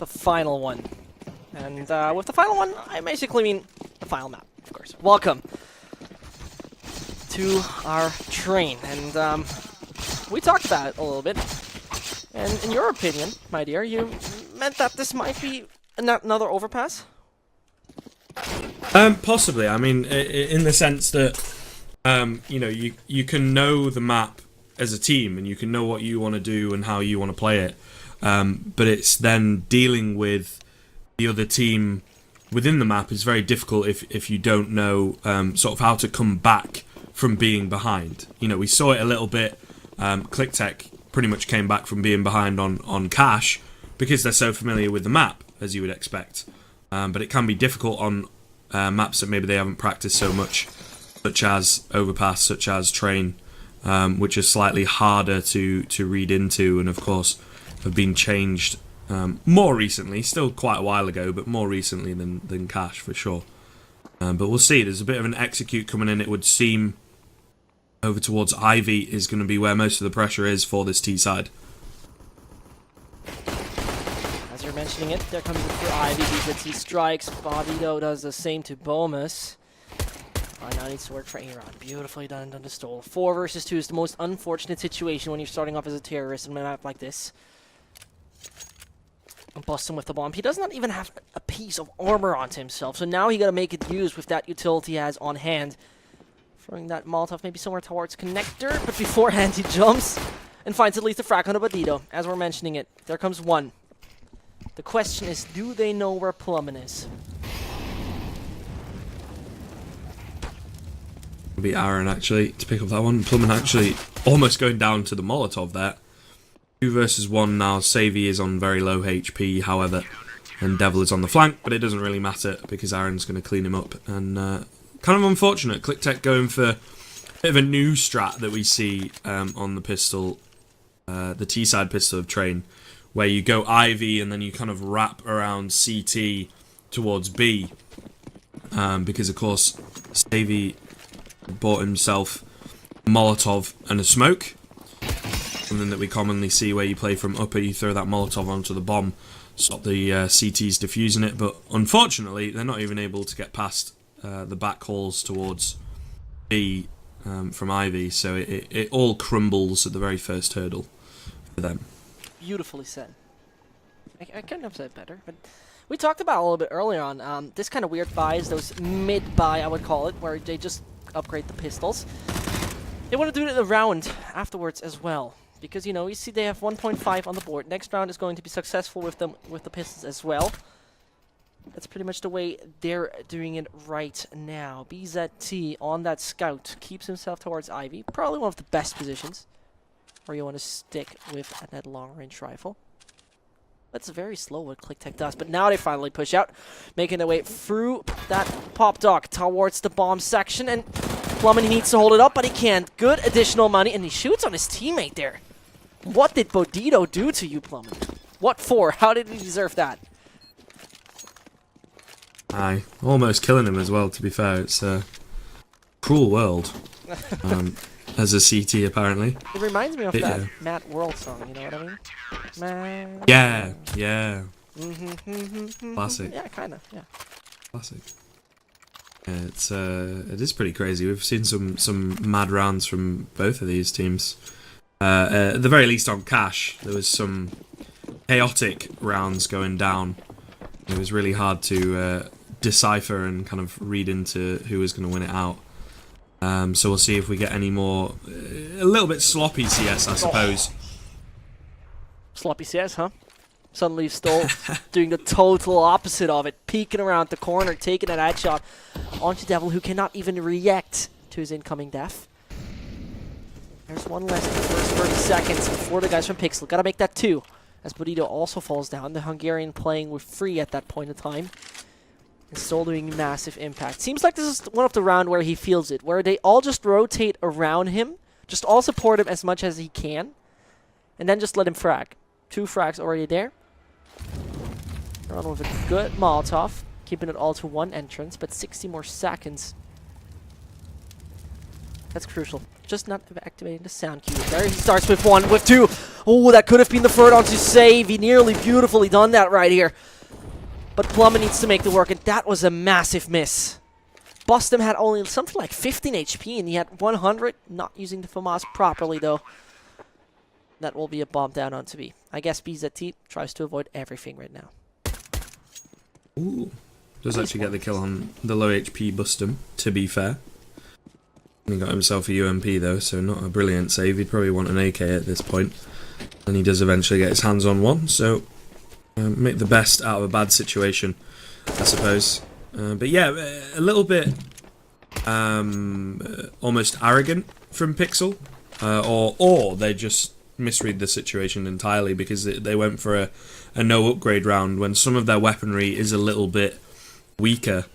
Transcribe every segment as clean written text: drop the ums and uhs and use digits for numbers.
the final one. And with the final one, I basically mean the final map, of course. Welcome to our train. And we talked about it a little bit. And in your opinion, my dear, you meant that this might be another overpass? Possibly. I mean, in the sense that, you know, you can know the map as a team and you can know what you want to do and how you want to play it. But it's then dealing with the other team within the map is very difficult if you don't know sort of how to come back from being behind. You know, we saw it a little bit. Kliktech pretty much came back from being behind on cash because they're so familiar with the map, as you would expect. But it can be difficult on maps that maybe they haven't practiced so much, such as Overpass, such as Train, which are slightly harder to read into and, of course, have been changed more recently, still quite a while ago, but more recently than Cash, for sure. But we'll see. There's a bit of an execute coming in, it would seem. Over towards Ivy is going to be where most of the pressure is for this T side. As you're mentioning it, there comes in for Ivy. He strikes. Bobbito does the same to Bomus. Now needs to work for Aaron. Beautifully done to Stole. 4 versus 2 is the most unfortunate situation when you're starting off as a terrorist in a map like this. And bust him with the bomb. He does not even have a piece of armor onto himself, so now he got to make it use with that utility he has on hand. Throwing that Molotov maybe somewhere towards Connector, but beforehand he jumps and finds at least a frag on a Bandito. As we're mentioning it, there comes one. The question is, do they know where Plummet is? It'll be Aaron actually to pick up that one. Plummet actually almost going down to the Molotov there. 2 versus 1 now. Savvy is on very low HP, however, and Devil is on the flank, but it doesn't really matter because Aaron's going to clean him up. And kind of unfortunate. Kliktech going for a bit of a new strat that we see on the pistol, the T-side pistol of Train, where you go Ivy and then you kind of wrap around CT towards B. Because, of course, Savvy bought himself a Molotov and a smoke. Something that we commonly see where you play from upper, you throw that Molotov onto the bomb, stop the CTs defusing it. But unfortunately, they're not even able to get past the back halls towards B from Ivy, so it all crumbles at the very first hurdle for them. Beautifully said. I couldn't have said it better, but we talked about a little bit earlier on this kind of weird buys, those mid-buy I would call it, where they just upgrade the pistols. They want to do it in a round afterwards as well, because you know you see they have 1.5 on the board. Next round is going to be successful with them with the pistols as well. That's pretty much the way they're doing it right now. BZT on that scout keeps himself towards Ivy. Probably one of the best positions where you want to stick with that long-range rifle. That's very slow what Kliktech does, but now they finally push out, making their way through that pop dock towards the bomb section, and Plummet needs to hold it up, but he can't. Good additional money, and he shoots on his teammate there. What did Bodito do to you, Plummet? What for? How did he deserve that? Aye, almost killing him as well, to be fair. It's a cruel world. As a CT, apparently. It reminds me of that Matt World song, you know what I mean? Matt. Yeah. Classic. Yeah, kind of, yeah. Classic. Yeah, it is pretty crazy. We've seen some mad rounds from both of these teams. At the very least on Cash, there was some chaotic rounds going down. It was really hard to decipher and kind of read into who was going to win it out. So we'll see if we get any more, a little bit sloppy CS, I suppose. Sloppy CS, huh? Suddenly Stoll doing the total opposite of it, peeking around the corner, taking that headshot onto Devil, who cannot even react to his incoming death. There's one less in the first 30 seconds for the guys from Pixel. Gotta make that 2. As Bodito also falls down, the Hungarian playing with 3 at that point in time. And still doing massive impact. Seems like this is one of the round where he feels it, where they all just rotate around him, just all support him as much as he can, and then just let him frag. 2 frags already there. Run with a good Molotov, keeping it all to 1 entrance, but 60 more seconds. That's crucial. Just not activating the sound cue. There he starts with 1, with 2. Oh, that could have been the third onto save. He nearly beautifully done that right here. But Plummet needs to make the work, and that was a massive miss. Bustum had only something like 15 HP, and he had 100. Not using the FAMAS properly, though. That will be a bomb down onto B. I guess BZT tries to avoid everything right now. Ooh. Does actually get the kill on the low HP Bustum, to be fair. He got himself a UMP though, so not a brilliant save. He'd probably want an AK at this point. And he does eventually get his hands on one, so make the best out of a bad situation, I suppose. But yeah, a little bit almost arrogant from Pixel. Or they just misread the situation entirely because they went for a no upgrade round when some of their weaponry is a little bit weaker.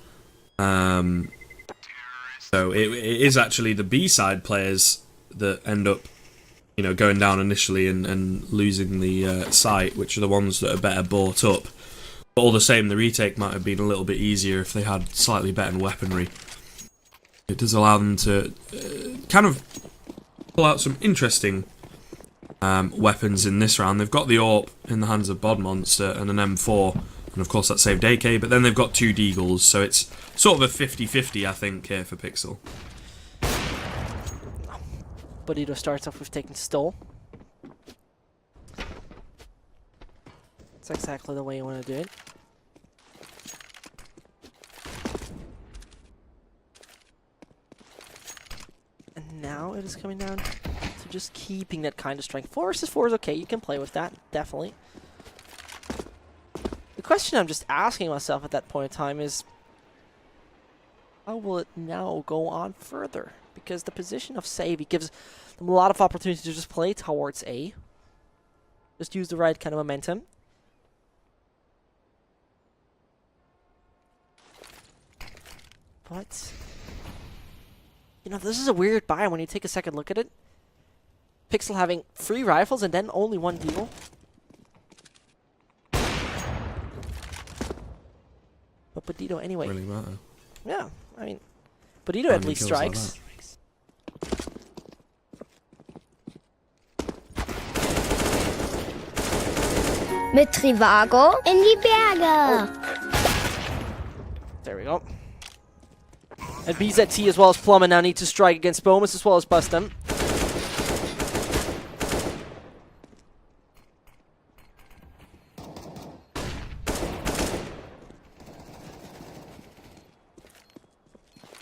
So it is actually the B-side players that end up, you know, going down initially and losing the site, which are the ones that are better bought up. But all the same, the retake might have been a little bit easier if they had slightly better weaponry. It does allow them to kind of pull out some interesting weapons in this round. They've got the AWP in the hands of Bodmonster and an M4. And of course that saved AK, but then they've got 2 Deagles, so it's sort of a 50-50, I think, here for Pixel. Bonito starts off with taking Stole. That's exactly the way you want to do it. And now it is coming down to just keeping that kind of strength. 4 versus 4 is okay, you can play with that, definitely. The question I'm just asking myself at that point in time is, how will it now go on further? Because the position of Savy gives them a lot of opportunity to just play towards A. Just use the right kind of momentum. But, you know, this is a weird buy when you take a second look at it. Pixel having 3 rifles and then only 1 deal. But Bonito anyway. Really matter. Yeah, I mean, Bonito at least strikes. Mit Trivago in die Berge. There we go. And BZT as well as Plummet now need to strike against Bomus as well as Bustum.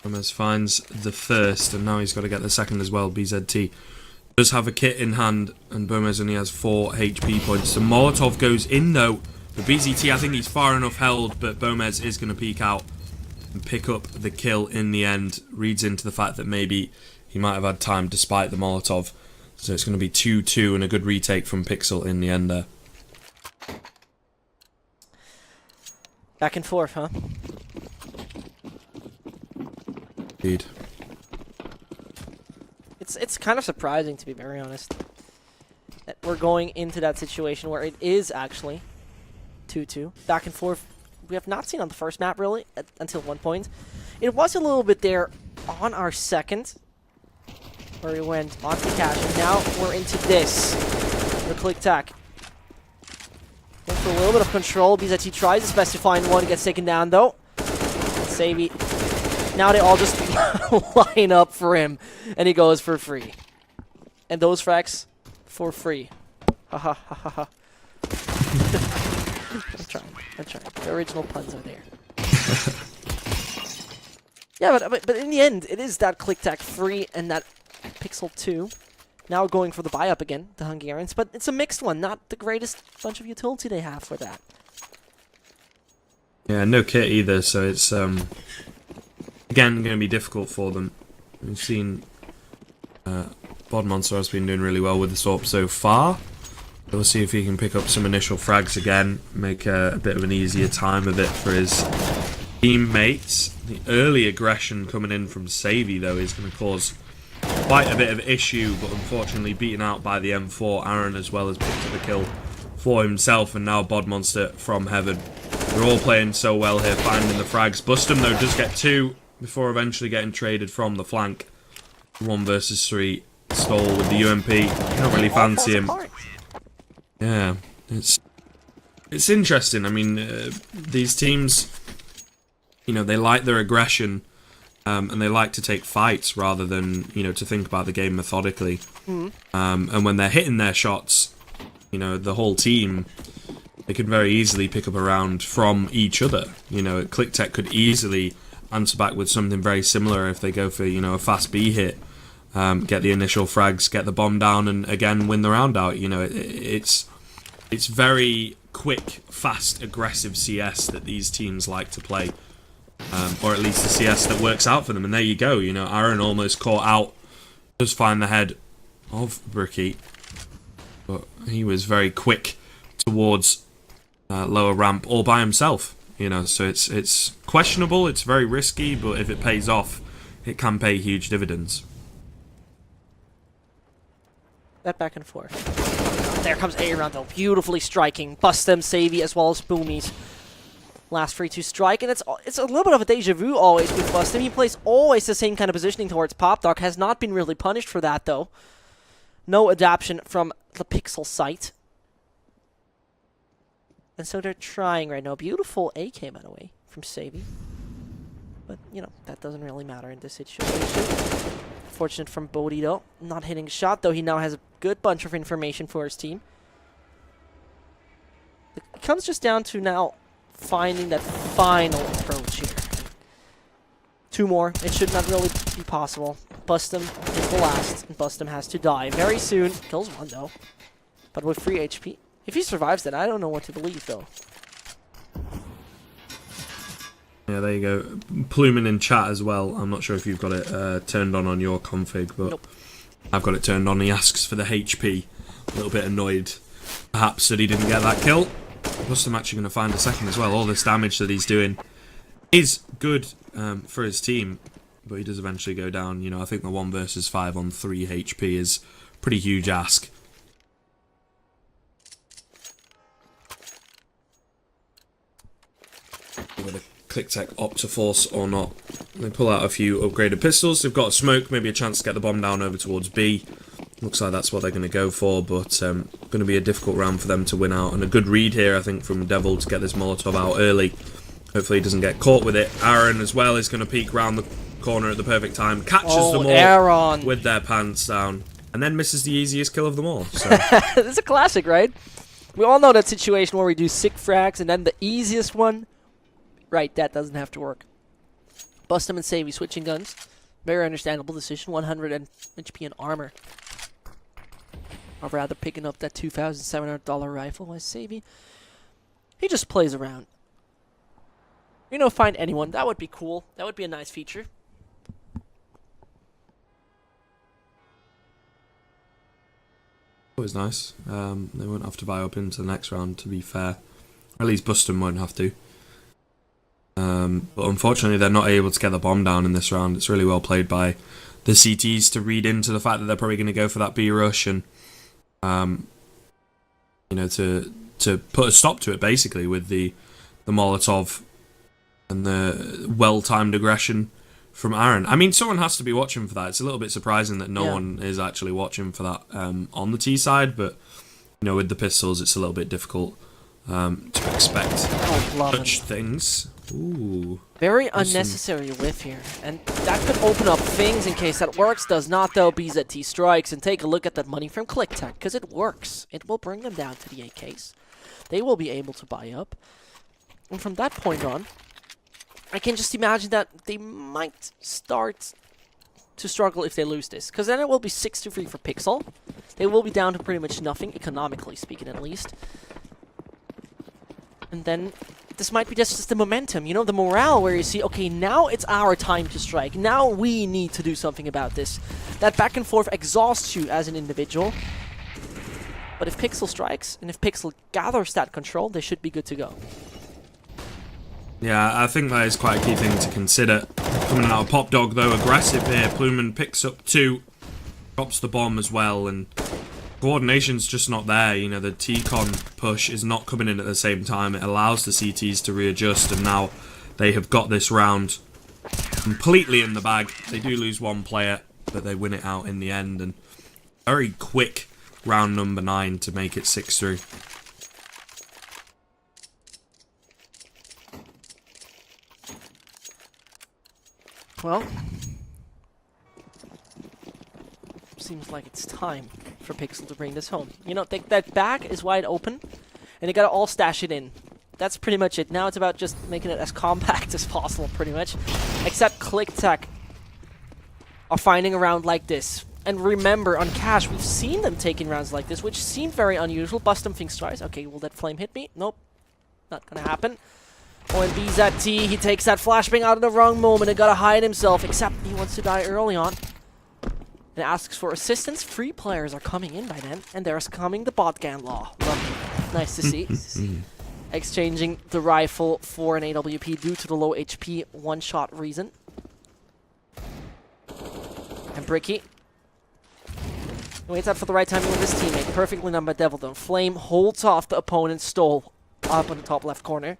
Bomus finds the first, and now he's got to get the second as well. BZT does have a kit in hand, and Bomes only has 4 HP points. The Molotov goes in though. The BZT, I think he's far enough held, but Bomes is going to peek out and pick up the kill in the end. Reads into the fact that maybe he might have had time despite the Molotov. So it's going to be 2-2 and a good retake from Pixel in the end there. Back and forth, huh? Indeed. It's kind of surprising, to be very honest, that we're going into that situation where it is actually 2-2. Back and forth. We have not seen on the first map, really, until one point. It was a little bit there on our second, where we went on to cash, and now we're into this. The Kliktech. Going for a little bit of control, because he tries his best to find one, gets taken down, though. Savy. Now they all just line up for him, and he goes for free. And those frags, for free. Ha ha ha ha ha. I'm trying. The original puns are there. Yeah, but in the end, it is that Kliktech free and that Pixel 2. Now going for the buy-up again, the Hungarians. But it's a mixed one, not the greatest bunch of utility they have for that. Yeah, no kit either, so it's again going to be difficult for them. We've seen Bodmonster has been doing really well with the AWP so far. We'll see if he can pick up some initial frags again, make a bit of an easier time of it for his teammates. The early aggression coming in from Savy, though, is going to cause quite a bit of issue, but unfortunately beaten out by the M4. Aaron as well has picked up a kill for himself, and now Bodmonster from Heaven. They're all playing so well here, finding the frags. Bustum, though, does get 2 before eventually getting traded from the flank. 1 versus 3. Stole with the UMP. Don't really fancy him. Yeah, it's interesting. I mean, these teams, you know, they like their aggression, and they like to take fights rather than, you know, to think about the game methodically. And when they're hitting their shots, you know, the whole team, they could very easily pick up a round from each other. You know, Kliktech could easily answer back with something very similar if they go for, you know, a fast B hit, get the initial frags, get the bomb down, and again win the round out. You know, it's very quick, fast, aggressive CS that these teams like to play, or at least the CS that works out for them. And there you go. You know, Aaron almost caught out, does find the head of Bricky, but he was very quick towards lower ramp all by himself. You know, so it's questionable, it's very risky, but if it pays off, it can pay huge dividends. That back and forth. There comes Aaron though, beautifully striking. Bust them, Savvy, as well as Boomies. Last free to strike, and it's a little bit of a deja vu always with Bustem. He plays always the same kind of positioning towards Pop Dog, has not been really punished for that though. No adaptation from the Pixel site. And so they're trying right now. Beautiful AK, by the way, from Savvy. But, you know, that doesn't really matter in this situation. Fortunate from Bodhi, though. Not hitting a shot, though. He now has a good bunch of information for his team. It comes just down to now finding that final approach here. 2 more. It should not really be possible. Bustem is the last, and Bustem has to die very soon. Kills 1, though. But with free HP. If he survives that, I don't know what to believe, though. Yeah, there you go. Plumin in chat as well. I'm not sure if you've got it turned on your config, but Nope. I've got it turned on. He asks for the HP. A little bit annoyed, perhaps, that he didn't get that kill. Plus, I'm actually going to find a second as well. All this damage that he's doing is good for his team, but he does eventually go down. You know, I think the 1 versus 5 on 3 HP is a pretty huge ask. Whether Kliktech opt to force or not. They pull out a few upgraded pistols. They've got a smoke, maybe a chance to get the bomb down over towards B. Looks like that's what they're going to go for, but going to be a difficult round for them to win out. And a good read here, I think, from Devil to get this Molotov out early. Hopefully he doesn't get caught with it. Aaron as well is going to peek round the corner at the perfect time. Catches them all Aaron with their pants down. And then misses the easiest kill of them all. So. It's a classic, right? We all know that situation where we do sick frags and then the easiest one. Right, that doesn't have to work. Bustem and Savvy switching guns. Very understandable decision. 100 HP and armor. I'd rather picking up that $2,700 rifle as Savvy. He just plays around. You know, find anyone. That would be cool. That would be a nice feature. Always nice. They won't have to buy up into the next round, to be fair. Or at least Bustem won't have to. But unfortunately, they're not able to get the bomb down in this round. It's really well played by the CTs to read into the fact that they're probably going to go for that B rush and, you know, to put a stop to it basically with the Molotov and the well-timed aggression from Aaron. I mean, someone has to be watching for that. It's a little bit surprising that no one is actually watching for that on the T side, but you know, with the pistols, it's a little bit difficult to expect such things. Ooh. Very unnecessary whiff here, and that could open up things in case that works. Does not though. BZT strikes, and take a look at that money from Kliktech, because it works. It will bring them down to the AKs. They will be able to buy up, and from that point on, I can just imagine that they might start to struggle if they lose this, because then it will be 6-3 for Pixel. They will be down to pretty much nothing, economically speaking at least. And then this might be just the momentum, you know, the morale where you see, okay, now it's our time to strike. Now we need to do something about this. That back and forth exhausts you as an individual. But if Pixel strikes, and if Pixel gathers that control, they should be good to go. Yeah, I think that is quite a key thing to consider. Coming out of Pop Dog, though, aggressive here. Plumin picks up 2, drops the bomb as well, and coordination's just not there. You know, the T-Con push is not coming in at the same time. It allows the CTs to readjust, and now they have got this round completely in the bag. They do lose 1 player, but they win it out in the end, and very quick round number 9 to make it 6-3. Well, seems like it's time for Pixel to bring this home. You know, that back is wide open, and they gotta all stash it in. That's pretty much it. Now it's about just making it as compact as possible, pretty much. Except Kliktech are finding a round like this. And remember, on Cash, we've seen them taking rounds like this, which seemed very unusual. Bustum thinks twice. Okay, will that flame hit me? Nope. Not gonna happen. Oh, and BZT, he takes that flashbang out of the wrong moment and gotta hide himself, except he wants to die early on. And asks for assistance. 3 players are coming in by then, and there's coming the botgan law. Lovely. Nice to see. Exchanging the rifle for an AWP due to the low HP one-shot reason. And Bricky waits out for the right timing with his teammate. Perfectly done by Devil Dome. Flame holds off the opponent's stole up in the top left corner.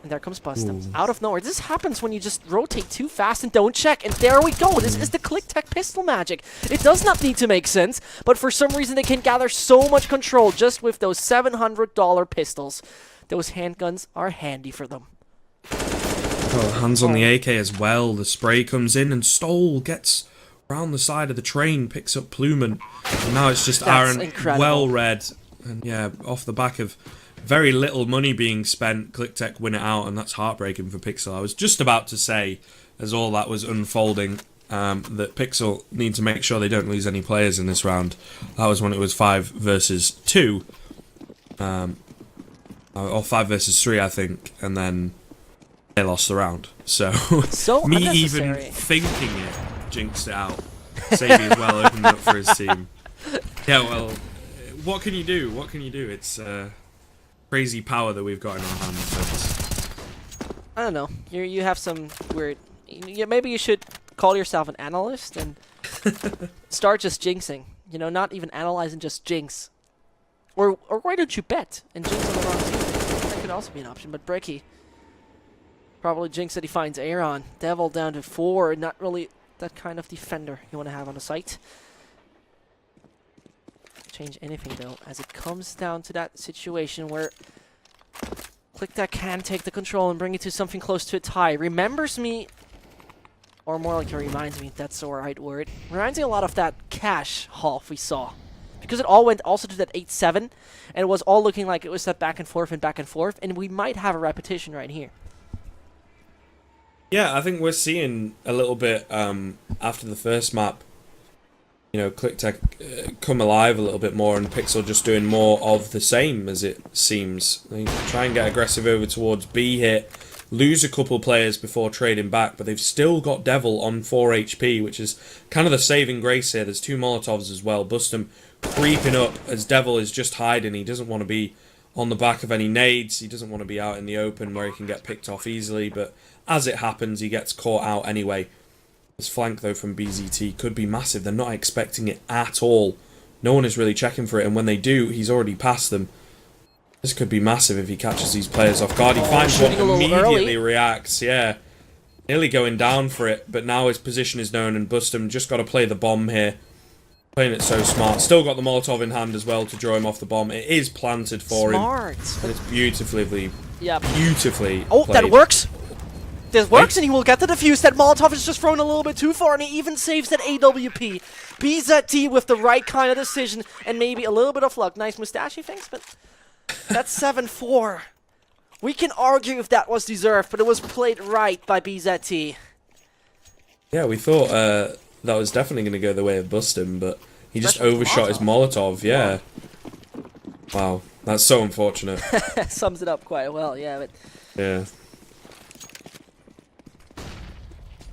And there comes Bustum. Out of nowhere. This happens when you just rotate too fast and don't check. And there we go. This is the Kliktech pistol magic. It does not need to make sense, but for some reason they can gather so much control just with those $700 pistols. Those handguns are handy for them. Oh, hands on the AK as well. The spray comes in and Stoll gets around the side of the train, picks up Plumen. And now it's just That's Aaron, incredible. well read. And yeah, off the back of very little money being spent, Kliktech win it out, and that's heartbreaking for Pixel. I was just about to say, as all that was unfolding, that Pixel need to make sure they don't lose any players in this round. That was when it was 5 versus 2. Or 5 versus 3, I think, and then they lost the round. So me even thinking it jinxed it out. Sadie as well opened up for his team. Yeah, well, what can you do? What can you do? It's crazy power that we've got in our hands. I don't know. You have some weird... maybe you should call yourself an analyst and start just jinxing. You know, not even analyzing, just jinx. Or why don't you bet and jinx on the wrong team? That could also be an option. But Bricky probably jinx that he finds Aaron. Devil down to 4. Not really that kind of defender you want to have on the site. Change anything though, as it comes down to that situation where Kliktech can take the control and bring it to something close to a tie. Remembers me, or more like it reminds me, that's the right word. Reminds me a lot of that Cash half we saw. Because it all went also to that 8-7, and it was all looking like it was that back and forth, and we might have a repetition right here. Yeah, I think we're seeing a little bit after the first map, you know, Kliktech come alive a little bit more, and Pixel just doing more of the same, as it seems. They try and get aggressive over towards B hit, lose a couple players before trading back, but they've still got Devil on 4 HP, which is kind of the saving grace here. There's 2 Molotovs as well. Bustum creeping up as Devil is just hiding. He doesn't want to be on the back of any nades. He doesn't want to be out in the open where he can get picked off easily, but as it happens, he gets caught out anyway. This flank, though, from BZT could be massive. They're not expecting it at all. No one is really checking for it, and when they do, he's already past them. This could be massive if he catches these players off guard. He finds one, immediately reacts, yeah. Nearly going down for it, but now his position is known, and Bustum just got to play the bomb here. Playing it so smart. Still got the Molotov in hand as well to draw him off the bomb. It is planted for him. And it's beautifully played. That works! This works, and he will get the defuse. That Molotov is just thrown a little bit too far, and he even saves that AWP. BZT with the right kind of decision, and maybe a little bit of luck. Nice mustachey things, but that's 7-4. We can argue if that was deserved, but it was played right by BZT. Yeah, we thought that was definitely going to go the way of Bustum, but he just overshot his Molotov, yeah. Wow, that's so unfortunate. Sums it up quite well, yeah, but... Yeah.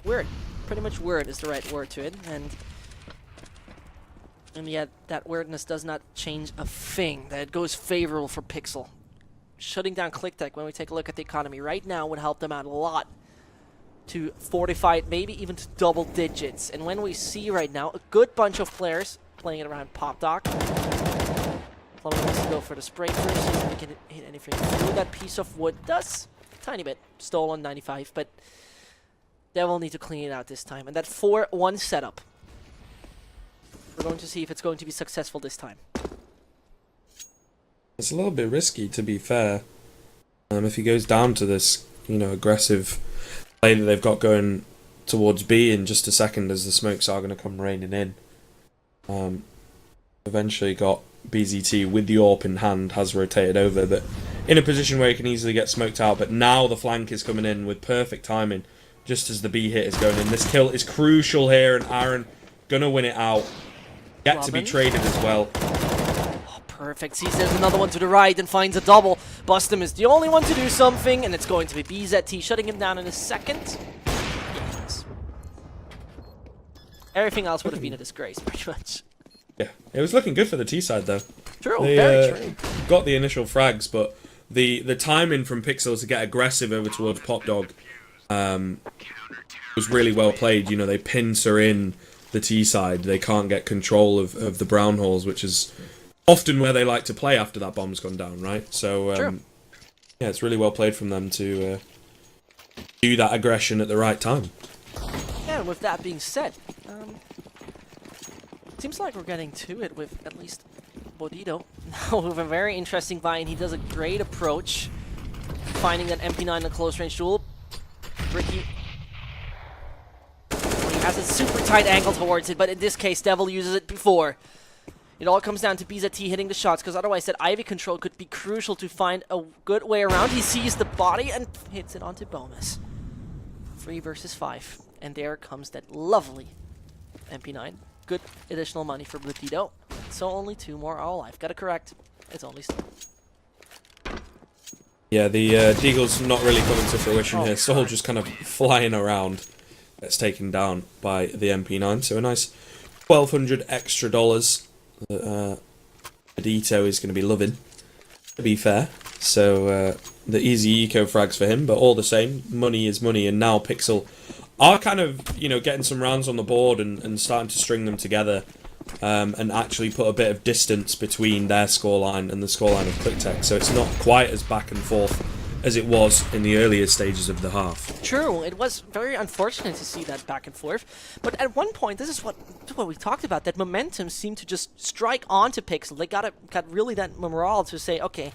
Weird. Pretty much weird is the right word to it, and yet that weirdness does not change a thing. That it goes favorable for Pixel. Shutting down Kliktech, when we take a look at the economy right now, would help them out a lot to fortify it, maybe even to double digits. And when we see right now a good bunch of players playing it around Pop Doc, Plummet wants to go for the spray first, see if we can hit anything through that piece of wood. Does tiny bit, stolen 95, but they will need to clean it out this time. And that 4-1 setup We're going to see if it's going to be successful this time. It's a little bit risky, to be fair. If he goes down to this, aggressive play that they've got going towards B in just a second, as the smokes are going to come raining in. Eventually got BZT with the AWP in hand, has rotated over, but in a position where he can easily get smoked out. But now the flank is coming in with perfect timing, just as the B hit is going in. This kill is crucial here, and Aaron gonna win it out. Get to be traded as well. Oh, perfect. Sees there's another one to the right and finds a double. Bustum is the only one to do something, and it's going to be BZT shutting him down in a second. Yes. Everything else would have been a disgrace, pretty much. Yeah, it was looking good for the T side though. True, they, very true. Got the initial frags, but the timing from Pixel to get aggressive over towards Pop Dog was really well played. They pincer in the T side. They can't get control of the brown halls, which is often where they like to play after that bomb's gone down, right? So yeah, it's really well played from them to do that aggression at the right time. Yeah, and with that being said, seems like we're getting to it with at least Bodito. Now with a very interesting buy, and he does a great approach, finding that MP9 in a close range duel. Ricky, he has a super tight angle towards it, but in this case, Devil uses it before. It all comes down to BZT hitting the shots, because otherwise that Ivy control could be crucial to find a good way around. He sees the body and hits it onto Bomas. 3 versus 5, and there comes that lovely MP9. Good additional money for Blutido. So only 2 more are alive. Gotta correct. It's only still. Yeah, the Deagle's not really coming to fruition here. Soul just kind of flying around. That's taken down by the MP9. So a nice $1,200 extra dollars that Adito is going to be loving, to be fair. So the easy eco frags for him, but all the same, money is money. And now Pixel are kind of, getting some rounds on the board and starting to string them together and actually put a bit of distance between their scoreline and the scoreline of Kliktech. So it's not quite as back and forth as it was in the earlier stages of the half. True, it was very unfortunate to see that back and forth. But at one point, this is what we talked about, that momentum seemed to just strike onto Pixel. They got really that morale to say, okay,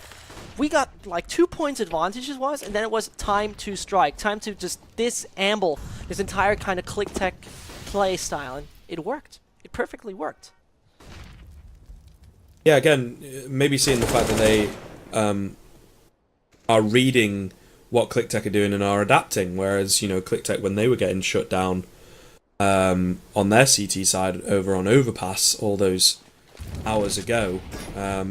we got like 2 points advantage it was, and then it was time to strike, time to just disassemble this entire kind of Kliktech play style, and it worked. It perfectly worked. Yeah, again, maybe seeing the fact that they are reading what Kliktech are doing and are adapting, whereas, Kliktech, when they were getting shut down on their CT side over on Overpass all those hours ago,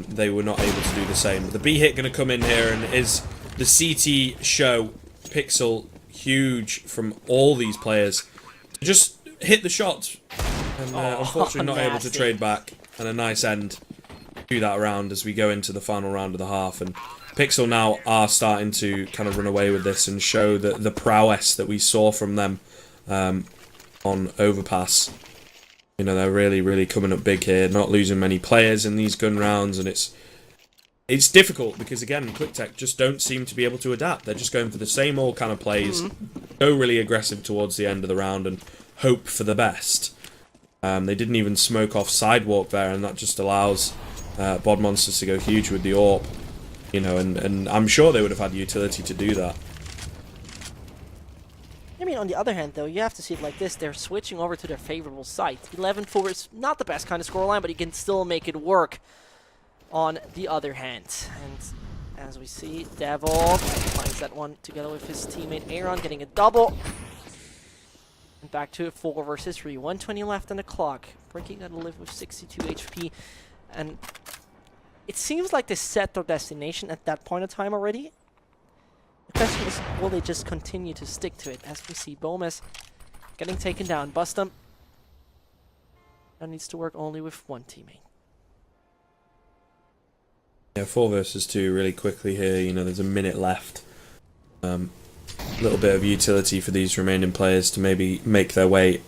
they were not able to do the same. The B hit going to come in here, and is the CT show Pixel huge from all these players to just hit the shots, and unfortunately not able to trade back, and a nice end to that round as we go into the final round of the half. And Pixel now are starting to kind of run away with this and show the prowess that we saw from them on Overpass. They're really, really coming up big here, not losing many players in these gun rounds, and it's difficult because, again, Kliktech just don't seem to be able to adapt. They're just going for the same old kind of plays, go really aggressive towards the end of the round and hope for the best. They didn't even smoke off Sidewalk there, and that just allows Bod Monsters to go huge with the AWP. And I'm sure they would have had utility to do that. I mean, on the other hand, though, you have to see it like this. They're switching over to their favorable site. 11-4 is not the best kind of scoreline, but you can still make it work on the other hand. And as we see, Devil finds that one together with his teammate Aaron, getting a double. And back to 4 versus 3. 120 left on the clock. Bricky got to live with 62 HP. And it seems like they set their destination at that point of time already. The question is, will they just continue to stick to it? As we see Bomas getting taken down. Bustum now needs to work only with one teammate. Yeah, 4 versus 2 really quickly here. There's a minute left. A little bit of utility for these remaining players to maybe make their way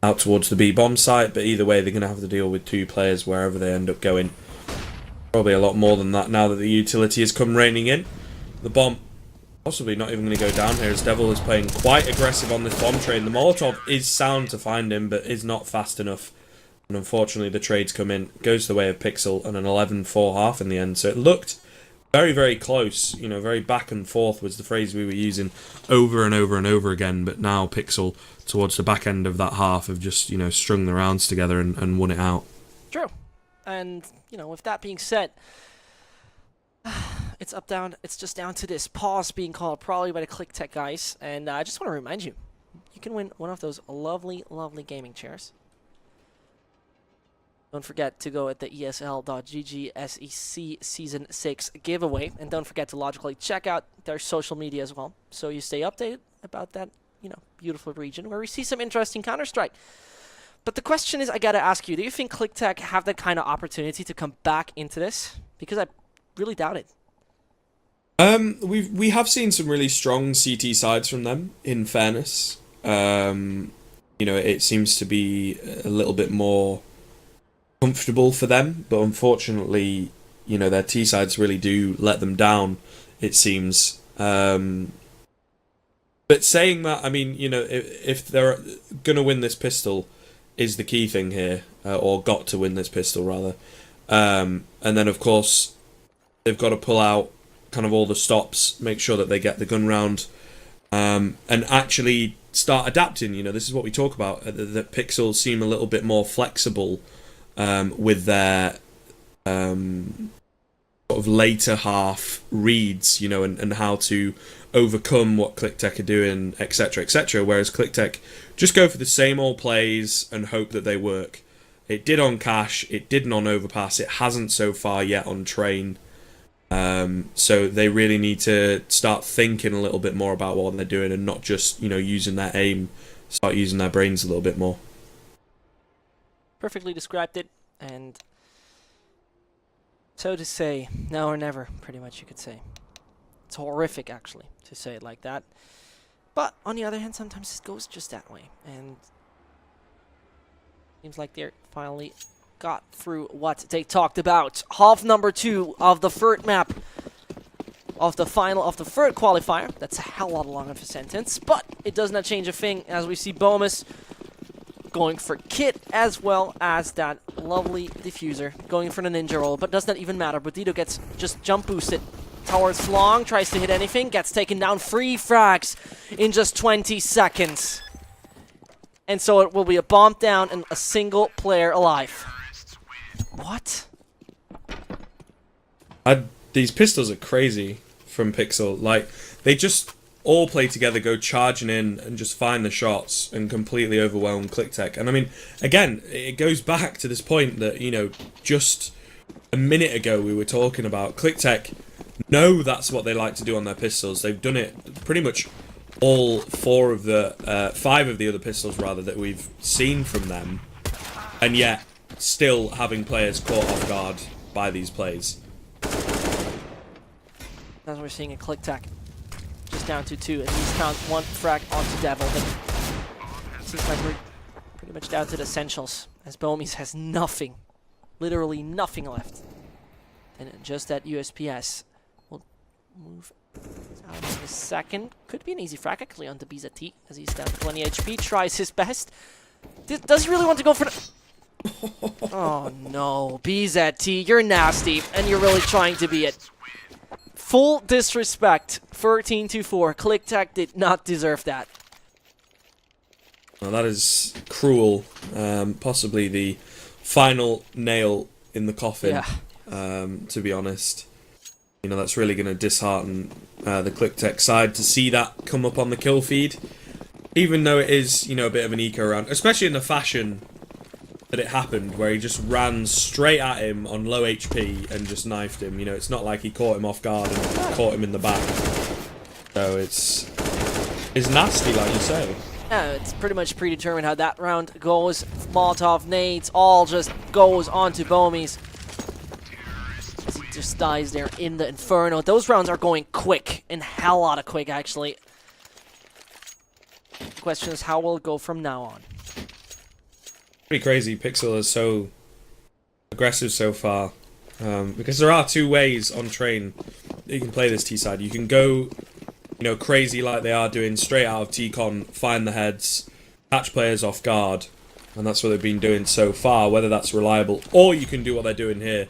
out towards the B-bomb site, but either way they're going to have to deal with 2 players wherever they end up going. Probably a lot more than that now that the utility has come raining in. The bomb possibly not even going to go down here, as Devil is playing quite aggressive on this bomb train. The Molotov is sound to find him, but is not fast enough And unfortunately, the trades come in, goes the way of Pixel, and an 11-4 half in the end. So it looked very, very close. Very back and forth was the phrase we were using over and over and over again. But now Pixel, towards the back end of that half, have just, strung the rounds together and won it out. True. And, with that being said, it's just down to this pause being called probably by the Kliktech guys. And I just want to remind you, you can win one of those lovely, lovely gaming chairs. Don't forget to go at the ESL.GG SEC Season 6 giveaway. And don't forget to logically check out their social media as well, so you stay updated about that, beautiful region where we see some interesting Counter-Strike. But the question is, I gotta ask you, do you think Kliktech have that kind of opportunity to come back into this? Because I really doubt it. We have seen some really strong CT sides from them, in fairness. It seems to be a little bit more comfortable for them, but unfortunately, their T sides really do let them down, it seems. But saying that, if they're gonna win this pistol is the key thing here, or got to win this pistol rather. And then of course they've got to pull out kind of all the stops, make sure that they get the gun round, and actually start adapting. This is what we talk about, that Pixels seem a little bit more flexible with their sort of later half reads, and how to overcome what Kliktech are doing, etc., etc. Whereas Kliktech just go for the same old plays and hope that they work. It did on Cash, it didn't on Overpass, it hasn't so far yet on Train. So they really need to start thinking a little bit more about what they're doing and not just, using their aim, start using their brains a little bit more. Perfectly described it, and so to say, now or never, pretty much you could say. It's horrific, actually, to say it like that. But, on the other hand, sometimes it goes just that way. And seems like they're finally got through what they talked about. Half number 2 of the third map of the final of the third qualifier. That's a hell lot long of a sentence. But it does not change a thing as we see Bomus going for Kit as well as that lovely diffuser. Going for the ninja roll, but does not even matter. Botito gets just jump boosted towards long, tries to hit anything, gets taken down. 3 frags in just 20 seconds. And so it will be a bomb down and a single player alive. What? These pistols are crazy from Pixel. Like, they just all play together, go charging in and just find the shots and completely overwhelm Kliktech. And again, it goes back to this point that, just a minute ago we were talking about. Kliktech know that's what they like to do on their pistols. They've done it pretty much all 5 of the other pistols rather that we've seen from them, and yet still having players caught off guard by these plays. As we're seeing a Kliktech just down to 2, and he's found 1 frag onto Devil, but it seems like we're pretty much down to the essentials, as Bomies has nothing, literally nothing left. And just that USPS will move out in a second. Could be an easy frag actually on the BZT, as he's down to 20 HP, tries his best. Does he really want to go for the... Oh no, BZT, you're nasty, and you're really trying to be it. Full disrespect, 13-4. Kliktech did not deserve that. Well, that is cruel. Possibly the final nail in the coffin, to be honest. That's really going to dishearten the Kliktech side to see that come up on the kill feed. Even though it is, a bit of an eco round, especially in the fashion that it happened, where he just ran straight at him on low HP and just knifed him. It's not like he caught him off guard and caught him in the back. So it's nasty, like you say. Yeah, it's pretty much predetermined how that round goes. Molotov, nades, all just goes onto Bomies. He just dies there in the Inferno. Those rounds are going quick, and hell lot of quick, actually. The question is, how will it go from now on? Pretty crazy. Pixel is so aggressive so far, because there are 2 ways on Train that you can play this T side. You can go, crazy like they are doing, straight out of T-Con, find the heads, catch players off guard, And that's what they've been doing so far, whether that's reliable, or you can do what they're doing here,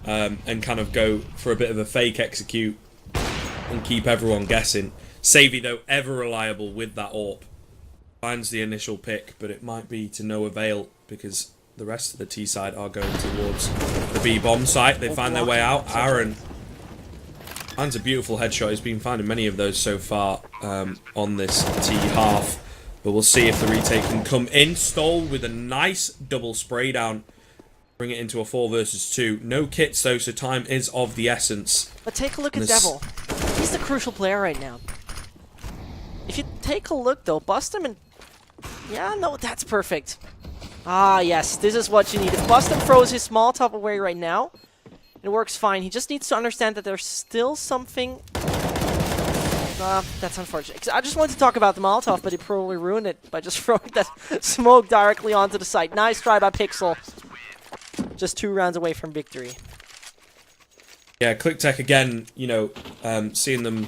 and kind of go for a bit of a fake execute and keep everyone guessing. Savvy, though, ever reliable with that AWP. Finds the initial pick, but it might be to no avail because the rest of the T side are going towards the B bomb site. They find their way out. Aaron finds a beautiful headshot. He's been finding many of those so far on this T half. But we'll see if the retake can come in. Stoll with a nice double spray down. Bring it into a 4 versus 2. No kits though, so time is of the essence. But take a look at Devil. He's the crucial player right now. If you take a look though, bust him and... Yeah, no, that's perfect. Ah, yes, this is what you need. If Bustum throws his Molotov away right now, it works fine. He just needs to understand that there's still something... that's unfortunate. 'Cause I just wanted to talk about the Molotov, but he probably ruined it by just throwing that smoke directly onto the site. Nice try by Pixel. Just 2 rounds away from victory. Yeah, Kliktech again, you know, seeing them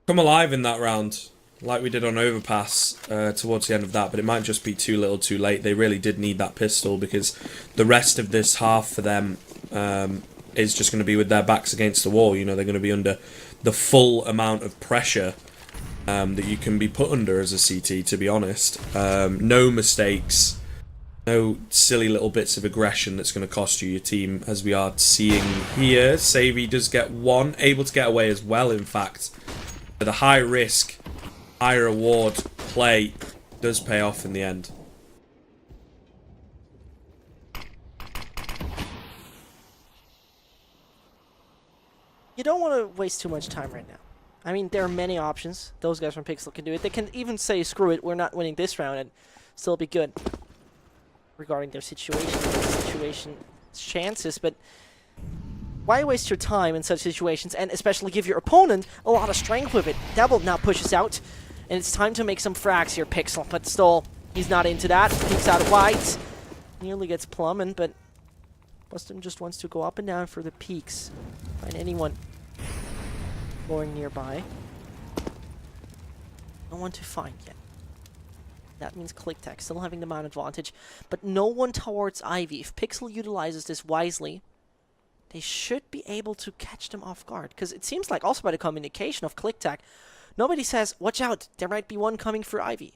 come alive in that round, like we did on Overpass towards the end of that, but it might just be too little too late. They really did need that pistol because the rest of this half for them is just going to be with their backs against the wall. You know, they're going to be under the full amount of pressure that you can be put under as a CT, to be honest. No mistakes, no silly little bits of aggression that's going to cost you your team, as we are seeing here. Savvy does get one, able to get away as well, in fact. But the high risk, high reward play does pay off in the end. You don't want to waste too much time right now. I mean, there are many options. Those guys from Pixel can do it. They can even say, screw it, we're not winning this round, and still be good regarding their situation, chances, but why waste your time in such situations, and especially give your opponent a lot of strength with it? Devil now pushes out, and it's time to make some frags here, Pixel, but still, he's not into that. Peeks out wide, nearly gets plummeted, but Bustum just wants to go up and down for the peaks. Find anyone going nearby. No one to find yet. That means Kliktech still having the mount advantage, but no one towards Ivy. If Pixel utilizes this wisely, they should be able to catch them off guard. Because it seems like also by the communication of Kliktech, nobody says, watch out, there might be one coming for Ivy.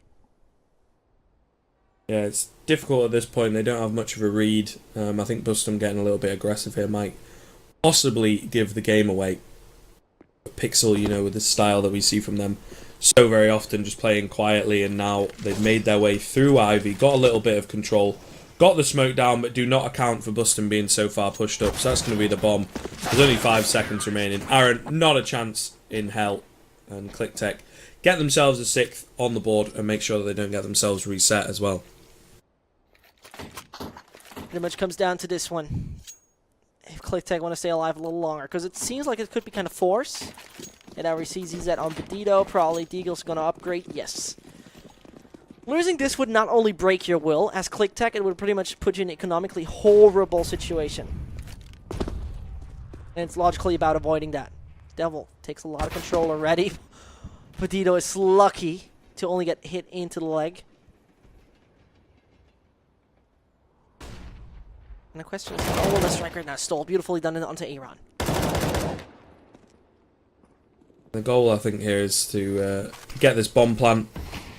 Yeah, it's difficult at this point. They don't have much of a read. I think Bustum getting a little bit aggressive here might possibly give the game away. But Pixel, you know, with the style that we see from them so very often, just playing quietly, and now they've made their way through Ivy, got a little bit of control, got the smoke down, but do not account for Bustum being so far pushed up. So that's going to be the bomb. There's only 5 seconds remaining. Aaron, not a chance in hell. And Kliktech get themselves a 6th on the board and make sure that they don't get themselves reset as well. Pretty much comes down to this one. If Kliktech want to stay alive a little longer, because it seems like it could be kind of forced. And now we see ZZ on Bandito. Probably Deagle's going to upgrade. Yes. Losing this would not only break your will, as Kliktech, it would pretty much put you in an economically horrible situation. And it's logically about avoiding that. Devil takes a lot of control already. Bandito is lucky to only get hit into the leg. And the question is, oh, the strike right now stole. Beautifully done onto Aaron. The goal, I think, here is to get this bomb plant.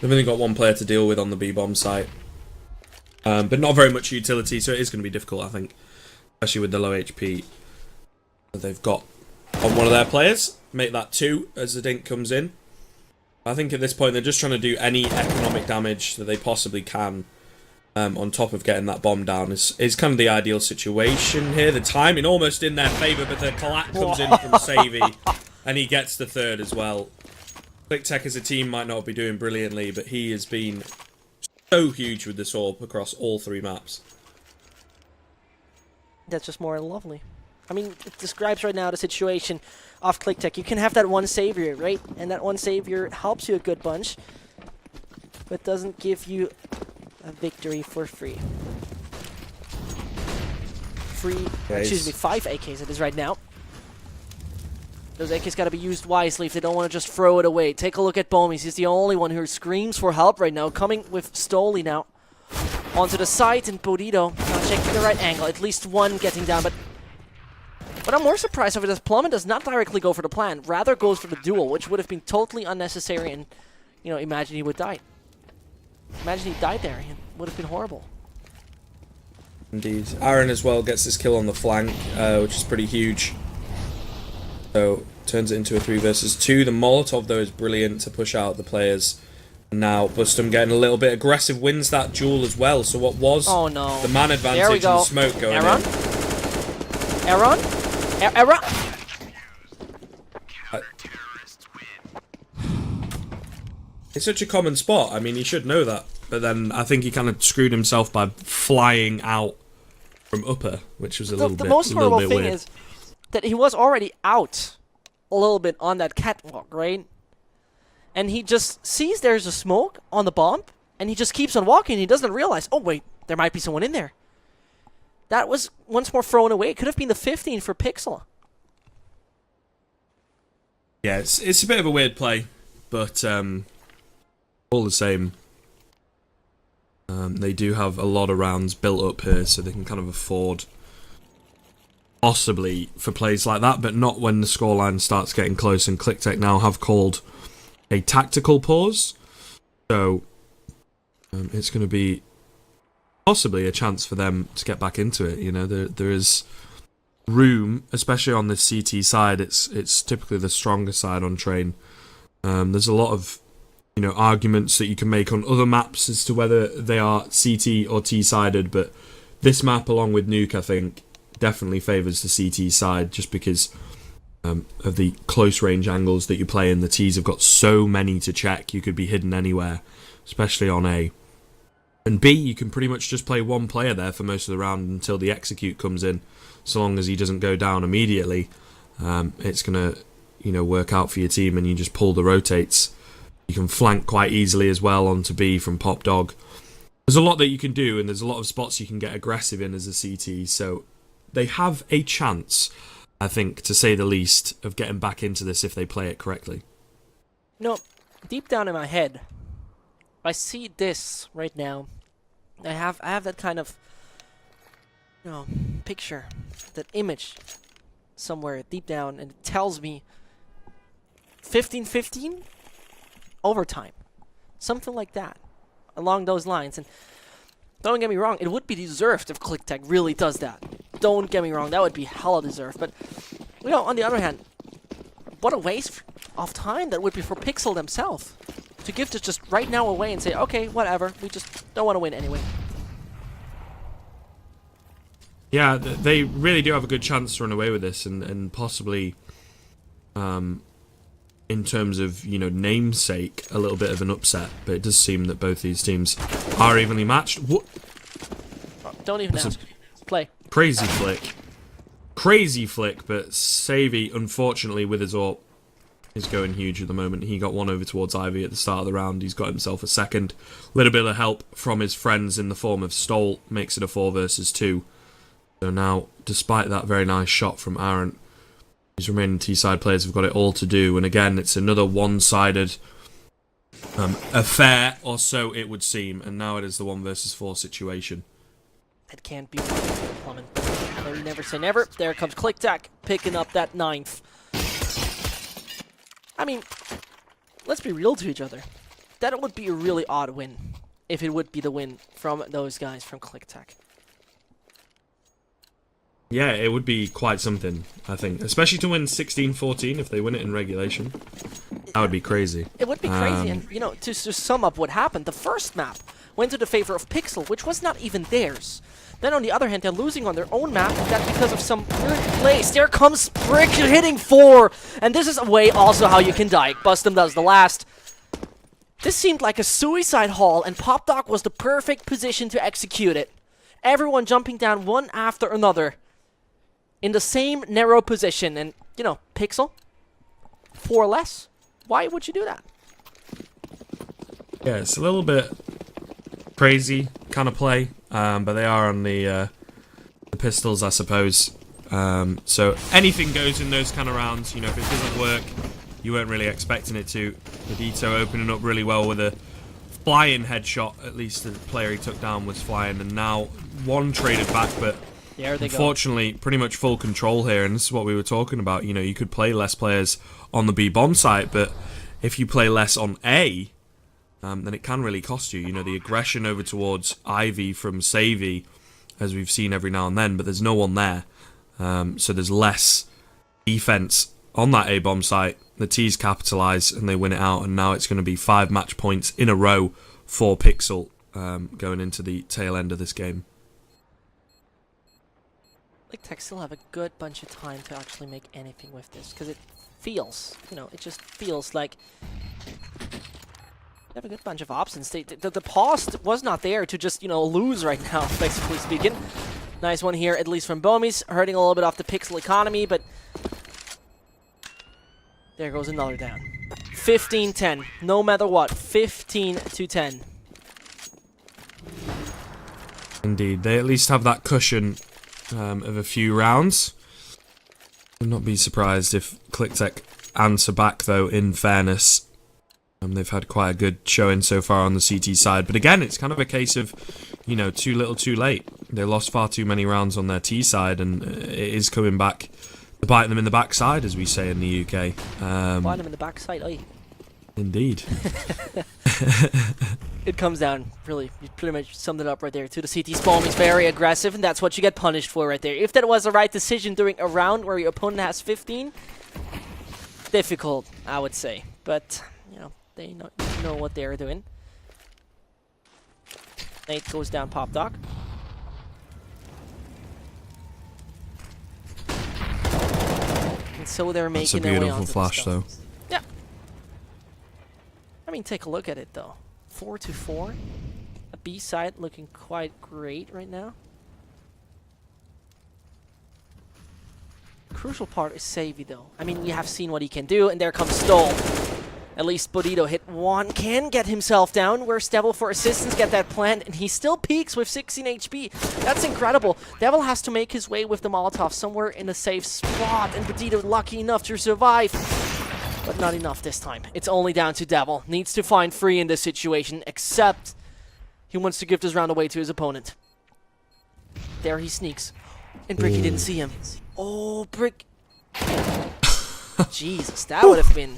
They've only got one player to deal with on the B-bomb site. But not very much utility, so it is going to be difficult, I think. Especially with the low HP that they've got on one of their players. Make that 2 as the dink comes in. I think at this point they're just trying to do any economic damage that they possibly can. On top of getting that bomb down is kind of the ideal situation here. The timing almost in their favour, but the collapse comes in from Savvy, and he gets the 3rd as well. Kliktech as a team might not be doing brilliantly, but he has been so huge with this AWP across all 3 maps. That's just more lovely. I mean, it describes right now the situation of Kliktech. You can have that one savior, right? And that one savior helps you a good bunch, but doesn't give you a victory for free. Excuse me, 5 AKs it is right now. Those AKs got to be used wisely if they don't want to just throw it away. Take a look at Bomies. He's the only one who screams for help right now. Coming with Stoli now onto the side, and Bodito checking the right angle. At least one getting down, but I'm more surprised of it as Plummet does not directly go for the plant, rather goes for the duel, which would have been totally unnecessary, and, you know, imagine he would die. Imagine he died there. It would have been horrible. Indeed. Aaron as well gets this kill on the flank, which is pretty huge. So, turns it into a 3 versus 2. The Molotov, though, is brilliant to push out the players. And now, Bustum getting a little bit aggressive, wins that duel as well. So what was the man advantage and the smoke going Aaron? in? Aaron? Aaron? It's such a common spot. I mean, he should know that. But then I think he kind of screwed himself by flying out from upper, which was a little bit weird. The most horrible thing is that he was already out a little bit on that catwalk, right? And he just sees there's a smoke on the bomb, and he just keeps on walking. He doesn't realize, oh wait, there might be someone in there. That was once more thrown away. It could have been the 15 for Pixel. Yeah, it's a bit of a weird play, but all the same, they do have a lot of rounds built up here, so they can kind of afford possibly for plays like that, but not when the scoreline starts getting close. And Kliktech now have called a tactical pause, so it's going to be possibly a chance for them to get back into it. You know, there is room, especially on this CT side. It's typically the stronger side on train. There's a lot of, you know, arguments that you can make on other maps as to whether they are CT or T-sided, but this map, along with Nuke, I think, definitely favours the CT side, just because of the close range angles that you play in. The T's have got so many to check. You could be hidden anywhere, especially on A. And B, you can pretty much just play one player there for most of the round until the execute comes in. So long as he doesn't go down immediately, it's going to, you know, work out for your team, and you just pull the rotates. You can flank quite easily as well onto B from Pop Dog. There's a lot that you can do, and there's a lot of spots you can get aggressive in as a CT, so they have a chance, I think, to say the least, of getting back into this if they play it correctly. No, deep down in my head, I see this right now. I have that kind of, you know, picture, that image somewhere deep down, and it tells me 15-15 overtime, something like that, along those lines. And don't get me wrong, it would be deserved if Kliktech really does that. Don't get me wrong, that would be hella deserved. But, you know, on the other hand, what a waste of time that would be for Pixel themselves to give this just right now away and say, okay, whatever, we just don't want to win anyway. Yeah, they really do have a good chance to run away with this, and possibly, in terms of, you know, namesake, a little bit of an upset. But it does seem that both these teams are evenly matched. What? Oh, don't even ask. Play. Crazy flick. Crazy flick, but Savy, unfortunately, with his AWP, is going huge at the moment. He got one over towards Ivy at the start of the round. He's got himself a second. Little bit of help from his friends in the form of Stolt makes it a 4 versus 2. So now, despite that very nice shot from Aaron, these remaining T-side players have got it all to do. And again, it's another one-sided affair, or so it would seem. And now it is the 1 versus 4 situation. That can't be Plummet. They never say never. There comes Kliktech picking up that 9th. I mean, let's be real to each other. That would be a really odd win if it would be the win from those guys from Kliktech. Yeah, it would be quite something, I think. Especially to win 16-14 if they win it in regulation. That would be crazy. It would be crazy, and, you know, to sum up what happened, the first map went to the favor of Pixel, which was not even theirs. Then, on the other hand, they're losing on their own map, and that's because of some weird place. There comes Brick hitting 4, and this is a way also how you can die. Bustum does the last. This seemed like a suicide haul, and Pop Dog was the perfect position to execute it. Everyone jumping down one after another in the same narrow position, and, you know, Pixel, 4 less. Why would you do that? Yeah, it's a little bit crazy kind of play, but they are on the pistols, I suppose. So anything goes in those kind of rounds. You know, if it doesn't work, you weren't really expecting it to. Adito opening up really well with a flying headshot. At least the player he took down was flying, and now one traded back, but there they unfortunately, pretty much full control here, and this is what we were talking about. You know, you could play less players on the B bomb site, but if you play less on A, then it can really cost you. You know, the aggression over towards Ivy from Savvy, as we've seen every now and then, but there's no one there. So there's less defense on that A bomb site. The T's capitalise and they win it out, and now it's going to be 5 match points in a row for Pixel going into the tail end of this game. Kliktech still have a good bunch of time to actually make anything with this, because it feels, you know, it just feels like they have a good bunch of options. The pause was not there to just, you know, lose right now, basically speaking. Nice one here, at least from Bomis, hurting a little bit off the Pixel economy, but there goes another down. 15-10, no matter what, 15-10. Indeed, they at least have that cushion of a few rounds. Would not be surprised if Kliktech answer back, though, in fairness. They've had quite a good showing so far on the CT side. But again, it's kind of a case of, you know, too little too late. They lost far too many rounds on their T side, and it is coming back to bite them in the backside, as we say in the UK. Bite them in the backside, aye. Indeed. It comes down, really, you pretty much summed it up right there, to the CT spawn. He's very aggressive, and that's what you get punished for right there. If that was the right decision during a round where your opponent has 15, difficult, I would say. But, you know, they know what they're doing. Nate goes down pop dock. And so they're making their way onto That's a beautiful flash, though. Yeah. I mean, take a look at it, though. 4-4. A B side looking quite great right now. Crucial part is Savvy, though. I mean, we have seen what he can do, and there comes Stoll. At least Bodito hit one, can get himself down. Where's Devil for assistance? Get that plant, and he still peaks with 16 HP. That's incredible. Devil has to make his way with the Molotov somewhere in a safe spot, and Bodito lucky enough to survive. But not enough this time. It's only down to Devil. Needs to find free in this situation, except he wants to give this round away to his opponent. There he sneaks. And Bricky didn't see him. Oh, Brick. Jesus, that would have been...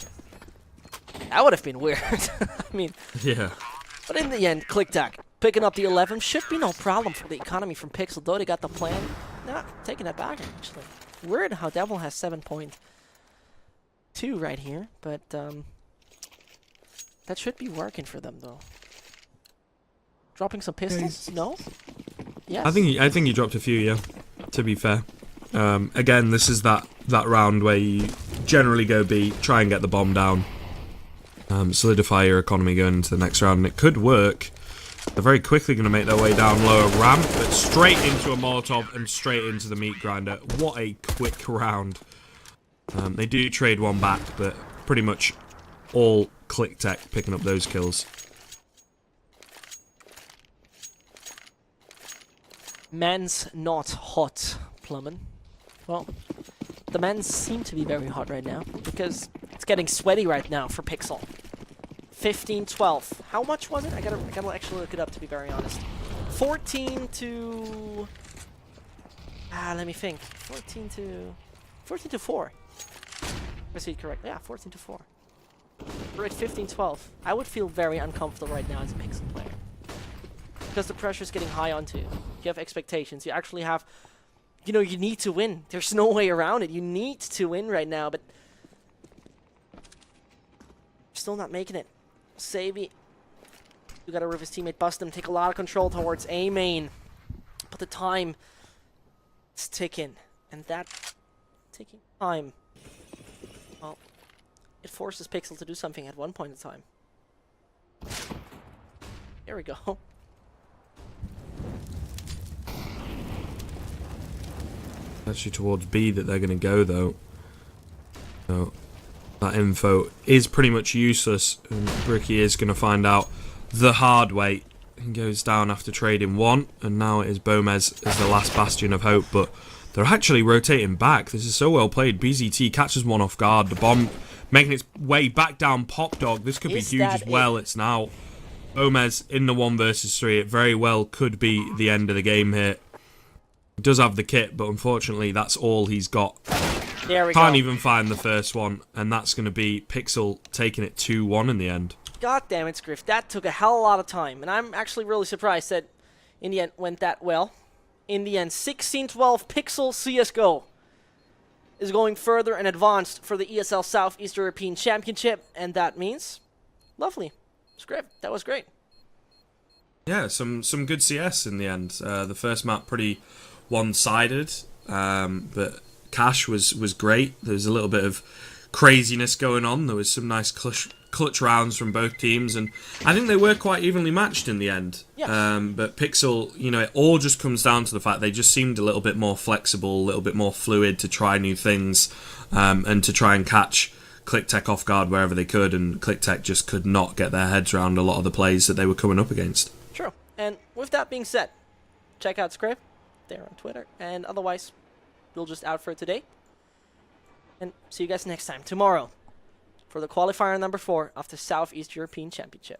That would have been weird. I mean... Yeah. But in the end, Kliktech picking up the 11 should be no problem for the economy from Pixel. Though they got the plan. Nah, taking that back, actually. Weird how Devil has 7.2 right here, but that should be working for them, though. Dropping some pistols? No? Yes. I think you dropped a few, yeah. To be fair. Again, this is that round where you generally go B, try and get the bomb down. Solidify your economy going into the next round, and it could work. They're very quickly going to make their way down lower ramp, but straight into a Molotov and straight into the meat grinder. What a quick round. They do trade one back, but pretty much all Kliktech picking up those kills. Men's not hot, Plummen. Well, the men's seem to be very hot right now, because it's getting sweaty right now for Pixel. 15-12. How much was it? I gotta actually look it up, to be very honest. 14 to... let me think. 14 to 4. I see it correctly. Yeah, 14 to 4. We're at 15-12. I would feel very uncomfortable right now as a Pixel player. Because the pressure's getting high onto you. You have expectations. You actually have... You know, you need to win. There's no way around it. You need to win right now, but... Still not making it. Savvy. You gotta rip his teammate, bust him, take a lot of control towards A main. But the time is ticking. And that ticking time... Well, it forces Pixel to do something at one point in time. There we go. Actually towards B that they're going to go, though. So that info is pretty much useless, and Bricky is going to find out the hard way. He goes down after trading one, and now it is Bomez as the last bastion of hope, but they're actually rotating back. This is so well played. BZT catches one off guard. The bomb making its way back down Pop Dog. This could be huge as well. It's now Gomez in the 1 versus 3. It very well could be the end of the game here. He does have the kit, but unfortunately that's all he's got. There we go. Can't even find the first one, and that's going to be Pixel taking it 2-1 in the end. God damn it, Scriff. That took a hell of a lot of time, and I'm actually really surprised that in the end went that well. In the end, 16-12 Pixel CSGO is going further and advanced for the ESL Southeast European Championship, and that means lovely. Scriff, that was great. Yeah, some good CS in the end. The first map pretty one-sided, but Cash was great. There was a little bit of craziness going on. There was some nice clutch rounds from both teams, and I think they were quite evenly matched in the end. Yes. But Pixel, it all just comes down to the fact they just seemed a little bit more flexible, a little bit more fluid to try new things, and to try and catch Kliktech off guard wherever they could, and Kliktech just could not get their heads around a lot of the plays that they were coming up against. True. And with that being said, check out Scriff there on Twitter, and otherwise, we'll just out for today. And see you guys next time, tomorrow, for the qualifier number 4 of the Southeast European Championship.